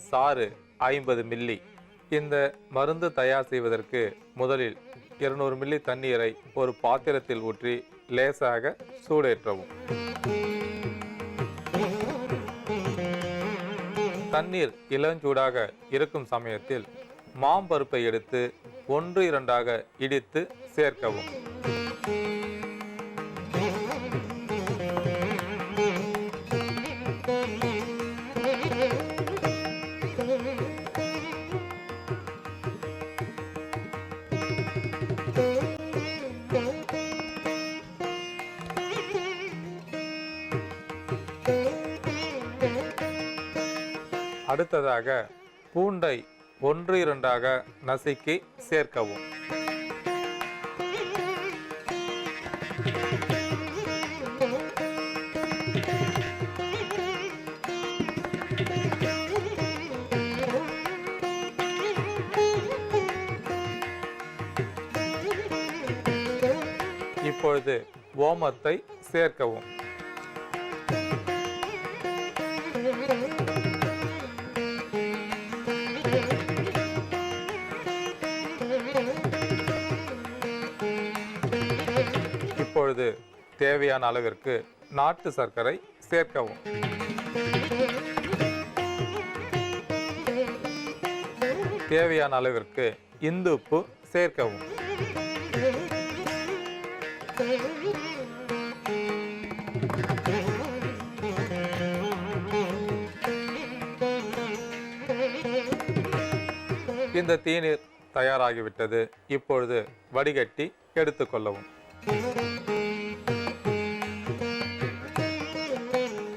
சாறு 50 மில்லி. இந்த மருந்து தயார் செய்வதற்கு முதலில் 200 மில்லி தண்ணீரை ஒரு பாத்திரத்தில் ஊற்றி லேசாக சூடேற்றவும். தண்ணீர் இளஞ்சூடாக இருக்கும் சமயத்தில் மாம்பருப்பை எடுத்து 1-2 இடித்து சேர்க்கவும். அடுத்ததாக பூண்டை 1-2 நசுக்கி சேர்க்கவும். இப்பொழுது ஓமத்தை சேர்க்கவும். இப்பொழுது தேவையான அளவிற்கு நாட்டு சர்க்கரை சேர்க்கவும். தேவையான அளவிற்கு இந்துப்பு சேர்க்கவும். இந்த தீநீர் தயாராகிவிட்டது. இப்பொழுது வடிகட்டி எடுத்துக்கொள்ளவும்.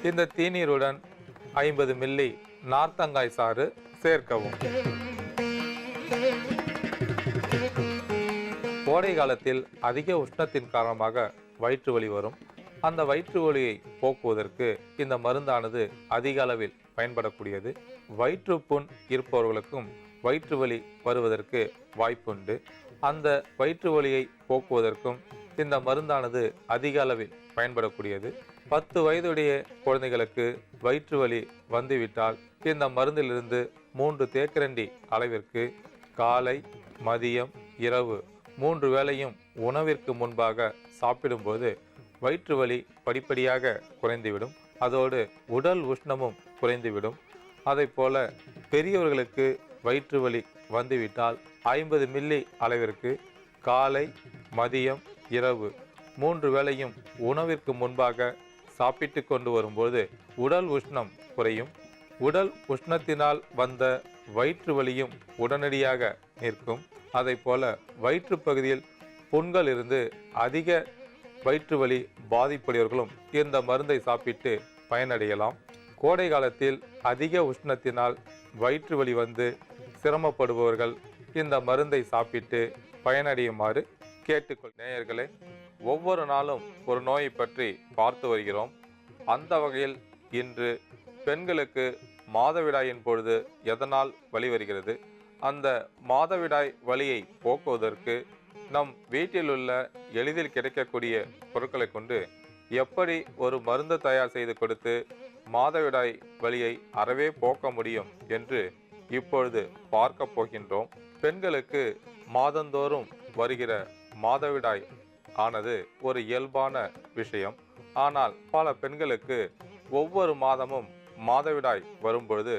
இந்த தீநீருடன் 50 மில்லி நார்த்தங்காய் சாறு சேர்க்கவும். கோடை காலத்தில் அதிக உஷ்ணத்தின் காரணமாக வயிற்று வலி வரும். அந்த வயிற்று வலியை போக்குவதற்கு இந்த மருந்தானது அதிக அளவில் பயன்படக்கூடியது. வயிற்றுப்புண் இருப்பவர்களுக்கும் வயிற்று வலி வருவதற்கு வாய்ப்புண்டு. அந்த வயிற்று வலியை போக்குவதற்கும் இந்த மருந்தானது அதிக அளவில் பயன்படக்கூடியது. 10 வயதுடைய குழந்தைகளுக்கு வயிற்று வலி வந்துவிட்டால் இந்த மருந்திலிருந்து 3 தேக்கரண்டி அளவிற்கு காலை, மதியம், இரவு 3 வேளையும் உணவிற்கு முன்பாக சாப்பிடும்போது வயிற்று வலி படிப்படியாக குறைந்துவிடும். அதோடு உடல் உஷ்ணமும் குறைந்துவிடும். அதை போல பெரியவர்களுக்கு வயிற்று வலி வந்துவிட்டால் 50 மில்லி அளவிற்கு காலை, மதியம், இரவு 3 வேளையும் உணவிற்கு முன்பாக சாப்பிட்டு கொண்டு வரும்போது உடல் உஷ்ணம் குறையும். உடல் உஷ்ணத்தினால் வந்த வயிற்று வலியும் உடனடியாக நிற்கும். அதை போல வயிற்று பகுதியில் புண்கள் இருந்து அதிக வயிற்று வலி பாதிப்புடையவர்களும் இந்த மருந்தை சாப்பிட்டு பயனடையலாம். கோடை காலத்தில் அதிக உஷ்ணத்தினால் வயிற்று வலி வந்து சிரமப்படுபவர்கள் இந்த மருந்தை சாப்பிட்டு பயனடையுமாறு கேட்டுக்கொள். நேயர்களே, ஒவ்வொரு நாளும் ஒரு நோயை பற்றி பார்த்து வருகிறோம். அந்த வகையில் இன்று பெண்களுக்கு மாதவிடாயின் பொழுது எதனால் வலி வருகிறது, அந்த மாதவிடாய் வலியை போக்குவதற்கு நம் வீட்டில் உள்ள எளிதில் கிடைக்கக்கூடிய பொருட்களை கொண்டு எப்படி ஒரு மருந்து தயார் செய்து கொடுத்து மாதவிடாய் வலியை அறவே போக்க முடியும் என்று இப்பொழுது பார்க்க போகின்றோம். பெண்களுக்கு மாதந்தோறும் வருகிற மாதவிடாய் ஆனது ஒரு இயல்பான விஷயம். ஆனால் பல பெண்களுக்கு ஒவ்வொரு மாதமும் மாதவிடாய் வரும்பொழுது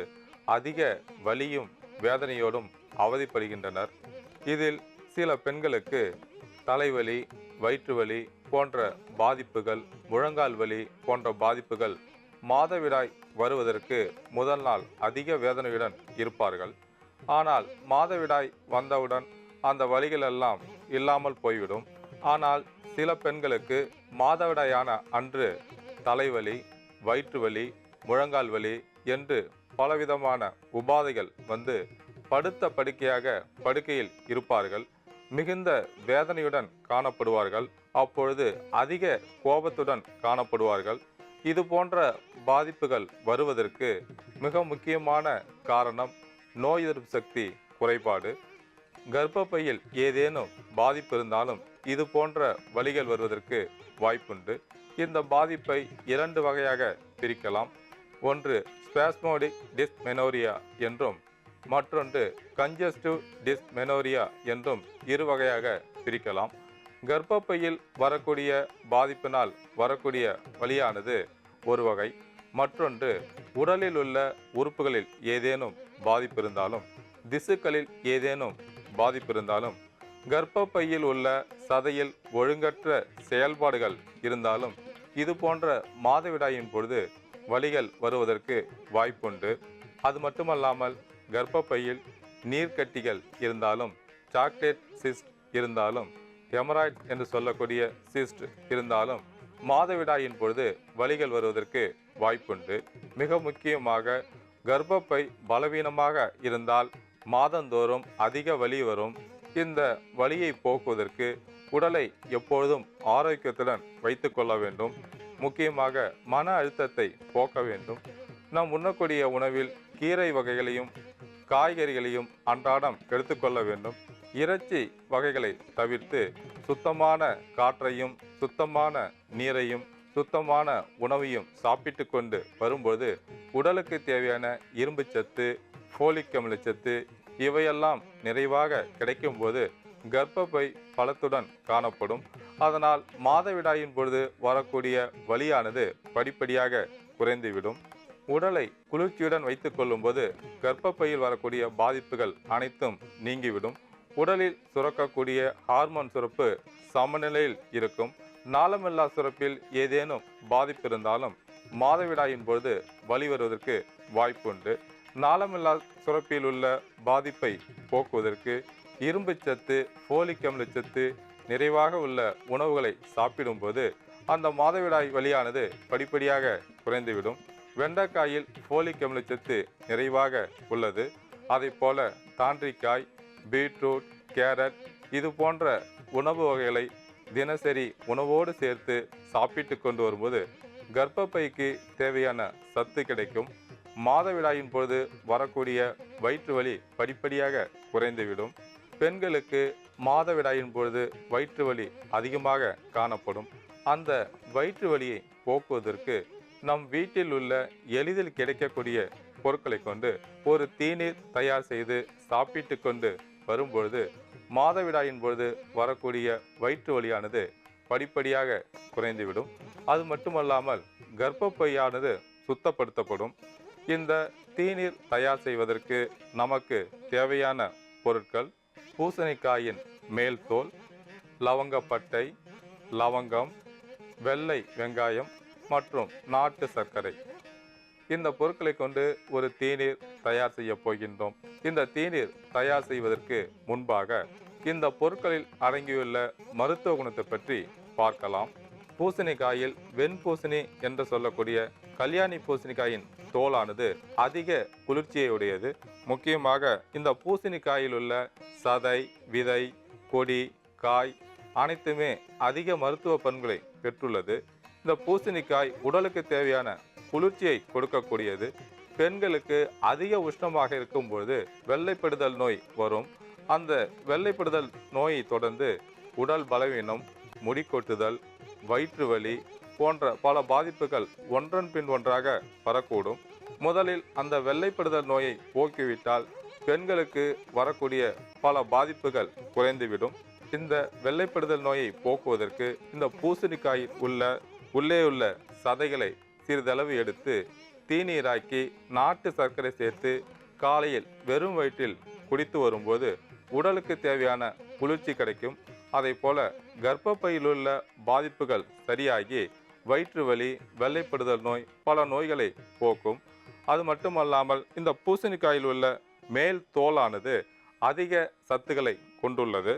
அதிக வலியும் வேதனையோடும் அவதிப்படுகின்றனர். இதில் சில பெண்களுக்கு தலைவலி, வயிற்று வலி போன்ற பாதிப்புகள், முழங்கால் வலி போன்ற பாதிப்புகள் மாதவிடாய் வருவதற்கு முதல் நாள் அதிக வேதனையுடன் இருப்பார்கள். ஆனால் மாதவிடாய் வந்தவுடன் அந்த வலிகள் எல்லாம் இல்லாமல் போய்விடும். ஆனால் சில பெண்களுக்கு மாதவிடாயான அன்று தலைவலி, வயிற்று வலி, முழங்கால் வலி என்று பலவிதமான உபாதைகள் வந்து படுத்த படுக்கையாக படுக்கையில் இருப்பார்கள். மிகுந்த வேதனையுடன் காணப்படுவார்கள். அப்பொழுது அதிக கோபத்துடன் காணப்படுவார்கள். இது போன்ற பாதிப்புகள் வருவதற்கு மிக முக்கியமான காரணம் நோய் எதிர்ப்பு சக்தி குறைபாடு. கர்ப்பப்பையில் ஏதேனும் பாதிப்பு இருந்தாலும் இது போன்ற வலிகள் வருவதற்கு வாய்ப்புண்டு. இந்த பாதிப்பை 2 வகையாக பிரிக்கலாம். ஒன்று ஸ்பாஸ்மோடிக் டிஸ்மெனோரியா என்றும் மற்றொன்று கன்ஜஸ்டிவ் டிஸ்மெனோரியா என்றும் இரு வகையாக பிரிக்கலாம். கர்ப்பப்பையில் வரக்கூடிய பாதிப்பினால் வரக்கூடிய வலியானது ஒரு வகை, மற்றொன்று உடலில் உள்ள உறுப்புகளில் ஏதேனும் பாதிப்பு இருந்தாலும், திசுக்களில் ஏதேனும் பாதிப்பு இருந்தாலும், கர்ப்பப்பையில் உள்ள சதையில் ஒழுங்கற்ற செயல்பாடுகள் இருந்தாலும் இது போன்ற மாதவிடாயின் பொழுது வலிகள் வருவதற்கு வாய்ப்புண்டு. அது மட்டுமல்லாமல் கர்ப்பப்பையில் நீர்க்கட்டிகள் இருந்தாலும், சாக்லேட் சிஸ்ட் இருந்தாலும், ஹெமராய்ட் என்று சொல்லக்கூடிய சிஸ்ட் இருந்தாலும் மாதவிடாயின் பொழுது வலிகள் வருவதற்கு வாய்ப்புண்டு. மிக முக்கியமாக கர்ப்பப்பை பலவீனமாக இருந்தால் மாதந்தோறும் அதிக வலி வரும். இந்த வலியை போக்குவதற்கு உடலை எப்பொழுதும் ஆரோக்கியத்துடன் வைத்து கொள்ள வேண்டும். முக்கியமாக மன அழுத்தத்தை போக்க வேண்டும். நாம் உண்ணக்கூடிய உணவில் கீரை வகைகளையும் காய்கறிகளையும் அன்றாடம் எடுத்துக்கொள்ள வேண்டும். இறைச்சி வகைகளை தவிர்த்து சுத்தமான காற்றையும் சுத்தமான நீரையும் சுத்தமான உணவையும் சாப்பிட்டு கொண்டு வரும்போது உடலுக்கு தேவையான இரும்புச்சத்து, ஃபோலிக் அமிலச்சத்து இவையெல்லாம் நிறைவாக கிடைக்கும்போது கர்ப்பப்பை பலத்துடன் காணப்படும். அதனால் மாதவிடாயின் பொழுது வரக்கூடிய வலியானது படிப்படியாக குறைந்துவிடும். உடலை குளிர்ச்சியுடன் வைத்துக் கொள்ளும்போது கர்ப்பப்பையில் வரக்கூடிய பாதிப்புகள் அனைத்தும் நீங்கிவிடும். உடலில் சுரக்கக்கூடிய ஹார்மோன் சுரப்பு சமநிலையில் இருக்கும். நாளமில்லா சுரப்பில் ஏதேனும் பாதிப்பு இருந்தாலும் மாதவிடாயின் பொழுது வலி வருவதற்கு வாய்ப்புண்டு. நாளமில்லா சுரப்பில் உள்ள பாதிப்பை போக்குவதற்கு இரும்புச்சத்து, ஃபோலிக் அமிலச்சத்து நிறைவாக உள்ள உணவுகளை சாப்பிடும்போது அந்த மாதவிடாய் வலியானது படிப்படியாக குறைந்துவிடும். வெண்டைக்காயில் ஃபோலிக் அமிலச்சத்து நிறைவாக உள்ளது. அதை போல தாண்டிக்காய், பீட்ரூட், கேரட் இது போன்ற உணவு வகைகளை தினசரி உணவோடு சேர்த்து சாப்பிட்டு கொண்டு வரும்போது கர்ப்பப்பைக்கு தேவையான சத்து கிடைக்கும். மாதவிடாயின் பொழுது வரக்கூடிய வயிற்று வலி படிப்படியாக குறைந்துவிடும். பெண்களுக்கு மாதவிடாயின் பொழுது வயிற்று வலி அதிகமாக காணப்படும். அந்த வயிற்று வலியை போக்குவதற்கு நம் வீட்டில் உள்ள எளிதில் கிடைக்கக்கூடிய பொருட்களை கொண்டு ஒரு தீநீர் தயார் செய்து சாப்பிட்டு கொண்டு வரும்பொழுது மாதவிடாயின் பொழுது வரக்கூடிய வயிற்று வலியானது படிப்படியாக குறைந்துவிடும். அது மட்டுமல்லாமல் கர்ப்பப்பையானது சுத்தப்படுத்தப்படும். இந்த தீநீர் தயார் செய்வதற்கு நமக்கு தேவையான பொருட்கள் பூசணிக்காயின் மேல் தோல், லவங்கப்பட்டை, லவங்கம், வெள்ளை வெங்காயம் மற்றும் நாட்டு சர்க்கரை. இந்த பொருட்களை கொண்டு ஒரு தீநீர் தயார் செய்ய போகின்றோம். இந்த தீநீர் தயார் செய்வதற்கு முன்பாக இந்த பொருட்களில் அடங்கியுள்ள மருத்துவ குணத்தை பற்றி பார்க்கலாம். பூசணிக்காயில் வெண்பூசணி என்று சொல்லக்கூடிய கல்யாணி பூசணிக்காயின் தோலானது அதிக குளிர்ச்சியை உடையது. முக்கியமாக இந்த பூசணிக்காயில் உள்ள சதை, விதை, கொடி, காய் அனைத்துமே அதிக மருத்துவ பண்புகளை பெற்றுள்ளது. இந்த பூசணிக்காய் உடலுக்கு தேவையான குளிர்ச்சியை கொடுக்கக்கூடியது. பெண்களுக்கு அதிக உஷ்ணமாக இருக்கும்போது வெள்ளைப்படுதல் நோய் வரும். அந்த வெள்ளைப்படுதல் நோயை தொடர்ந்து உடல் பலவீனம், முடி கொட்டுதல், வயிற்று வலி போன்ற பல பாதிப்புகள் ஒன்றன் பின் ஒன்றாக வரக்கூடும். முதலில் அந்த வெள்ளைப்படுதல் நோயை போக்கிவிட்டால் பெண்களுக்கு வரக்கூடிய பல பாதிப்புகள் குறைந்துவிடும். இந்த வெள்ளைப்படுதல் நோயை போக்குவதற்கு இந்த பூசணிக்காயில் உள்ளே உள்ள சதைகளை சிறிதளவு எடுத்து தீநீராக்கி நாட்டு சர்க்கரை சேர்த்து காலையில் வெறும் வயிற்றில் குடித்து வரும்போது உடலுக்கு தேவையான குளிர்ச்சி கிடைக்கும். அதை போல கர்ப்பப்பையில் உள்ள பாதிப்புகள் சரியாகி வயிற்று வலி, வெள்ளைப்படுதல் நோய் பல நோய்களை போக்கும். அது மட்டுமல்லாமல் இந்த பூசணிக்காயில் உள்ள மேல் தோலானது அதிக சத்துக்களை கொண்டுள்ளது.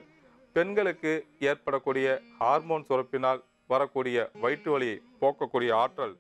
பெண்களுக்கு ஏற்படக்கூடிய ஹார்மோன் சுரப்பினால் வரக்கூடிய வயிற்று வலியை போக்கக்கூடிய ஆற்றல்